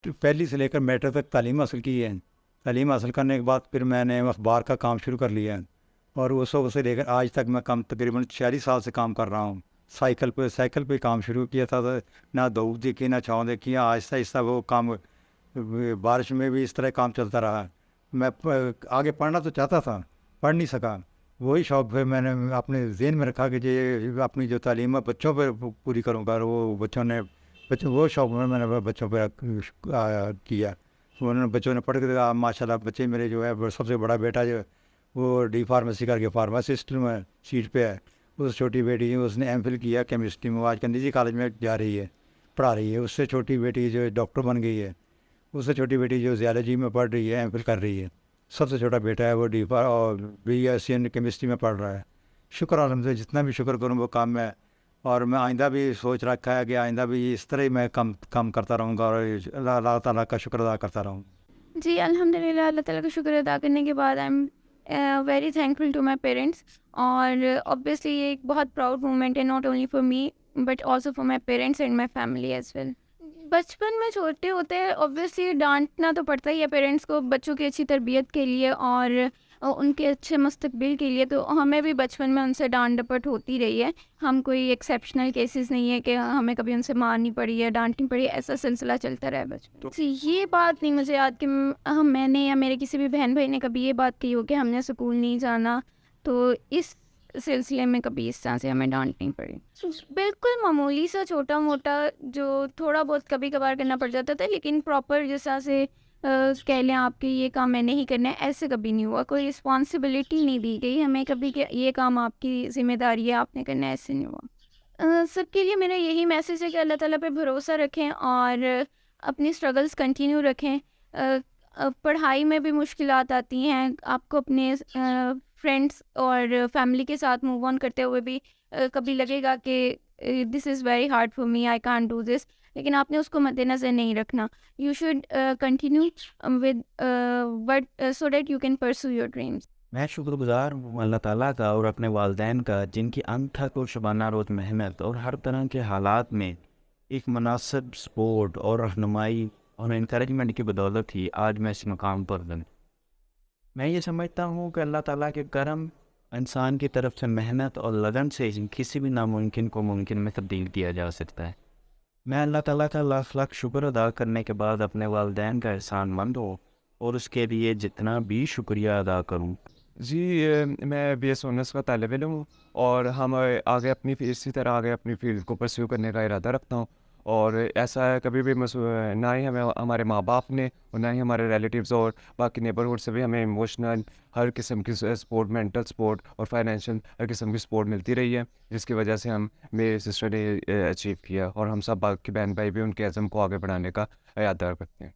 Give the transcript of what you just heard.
پہلی سے لے کر میٹرک تک تعلیم حاصل کی ہے. تعلیم حاصل کرنے کے بعد پھر میں نے اخبار کا کام شروع کر لیا ہے، اور اس وقت سے لے کر آج تک میں تقریباً 46 سال سے کام کر رہا ہوں. سائیکل پہ کام شروع کیا تھا تو نہ دھوپ دیکھی نہ چھاؤں دیکھی، آہستہ آہستہ وہ کام بارش میں بھی اس طرح کام چلتا رہا. میں آگے پڑھنا تو چاہتا تھا، پڑھ نہیں سکا. وہی شوق پھر میں نے اپنے ذہن میں رکھا کہ یہ اپنی جو تعلیم ہے بچوں پہ پوری کروں گا. وہ وہ شوق میں نے بچوں پہ کیا. بچوں نے پڑھ کے ماشاء اللہ بچے میرے جو ہے سب سے بڑا بیٹا جو وہ ڈی فارمیسی کر کے فارماسسٹ میں سیٹ پہ ہے. اس چھوٹی بیٹی اس نے ایم فل کیا کیمسٹری میں، وہ آج کل نجی کالج میں جا رہی ہے پڑھا رہی ہے. اس سے چھوٹی بیٹی جو ڈاکٹر بن گئی ہے. اس سے چھوٹی بیٹی جو زیالوجی میں پڑھ رہی ہے، ایم فل کر رہی ہے. سب سے چھوٹا بیٹا ہے وہ اور بی ایس سی کیمسٹری میں پڑھ رہا ہے. شکر الحمد للہ، جتنا بھی شکر کروں وہ کام میں. اور میں آئندہ بھی سوچ رکھا ہے کہ آئندہ بھی اس طرح ہی میں کام کرتا رہوں گا اور اللہ تعالیٰ کا شکر ادا کرتا رہوں. جی الحمد للہ، اللہ تعالیٰ کا شکر ادا کرنے کے بعد I am very thankful to my parents. اور اوبویسلی یہ ایک بہت پراؤڈ مومنٹ ہے، not only for me but also for my parents and my family as well. بچپن میں چھوٹے ہوتے ہیں اوبویسلی ڈانٹنا تو پڑتا ہی ہے پیرنٹس کو بچوں کی اچھی تربیت کے لیے اور ان کے اچھے مستقبل کے لیے. تو ہمیں بھی بچپن میں ان سے ڈانٹ ڈپٹ ہوتی رہی ہے. ہم کوئی ایکسیپشنل کیسز نہیں ہے کہ ہمیں کبھی ان سے مارنی پڑی ہے، ڈانٹنی پڑی ہے. ایسا سلسلہ چلتا رہا ہے بچپن سے. یہ بات نہیں مجھے یاد کہ میں نے یا میرے کسی بھی بہن بھائی نے کبھی یہ بات کہی ہو کہ ہم نے اسکول نہیں جانا. تو اس سلسلے میں کبھی اس طرح سے ہمیں ڈانٹ نہیں پڑی. بالکل معمولی سا چھوٹا موٹا جو تھوڑا بہت کبھی کبھار کرنا پڑ جاتا تھا، لیکن پراپر جس طرح سے کہہ لیں آپ کے یہ کام میں نے ہی کرنا ہے، ایسے کبھی نہیں ہوا. کوئی رسپانسبلٹی نہیں دی گئی ہمیں کبھی کہ یہ کام آپ کی ذمہ داری ہے، آپ نے کرنا ہے، ایسے نہیں ہوا. سب کے لیے میرا یہی میسیج ہے کہ اللہ تعالیٰ پہ بھروسہ رکھیں اور اپنی اسٹرگلس کنٹینیو رکھیں. پڑھائی میں بھی مشکلات آتی ہیں، آپ کو اپنے فرینڈس اور فیملی کے ساتھ موو آن کرتے ہوئے بھی کبھی لگے گا کہ this is very hard for me, I can't do this, لیکن آپ نے اس کو مد نظر نہیں رکھنا. You should continue with but so that you can pursue your dreams. میں شکر گزار ہوں اللہ تعالیٰ کا اور اپنے والدین کا، جن کی انتھک اور شبانہ روز محنت اور ہر طرح کے حالات میں ایک مناسب سپورٹ اور رہنمائی اور انکریجمنٹ کی بدولت ہی آج میں اس مقام پر ہوں. میں یہ سمجھتا ہوں کہ اللہ تعالیٰ کے کرم انسان کی طرف سے محنت اور لگن سے کسی بھی ناممکن کو ممکن میں تبدیل کیا جا سکتا ہے. میں اللہ تعالیٰ کا لاکھ لاکھ شکر ادا کرنے کے بعد اپنے والدین کا احسان مند ہوں اور اس کے لیے جتنا بھی شکریہ ادا کروں. جی میں بی ایس آنرس کا طالب علم ہوں اور ہم آگے اسی طرح آگے اپنی فیلڈ کو پرسیو کرنے کا ارادہ رکھتا ہوں. اور ایسا ہے کبھی بھی نہ ہی ہمیں ہمارے ماں باپ نے اور نہ ہی ہمارے ریلیٹیوز اور باقی نیبرہڈ سے بھی ہمیں ایموشنل ہر قسم کی سپورٹ، مینٹل سپورٹ اور فائنینشیل ہر قسم کی سپورٹ ملتی رہی ہے، جس کی وجہ سے میرے سسٹر نے اچیو کیا اور ہم سب باقی بہن بھائی بھی ان کے عزم کو آگے بڑھانے کا ارادہ کرتے ہیں.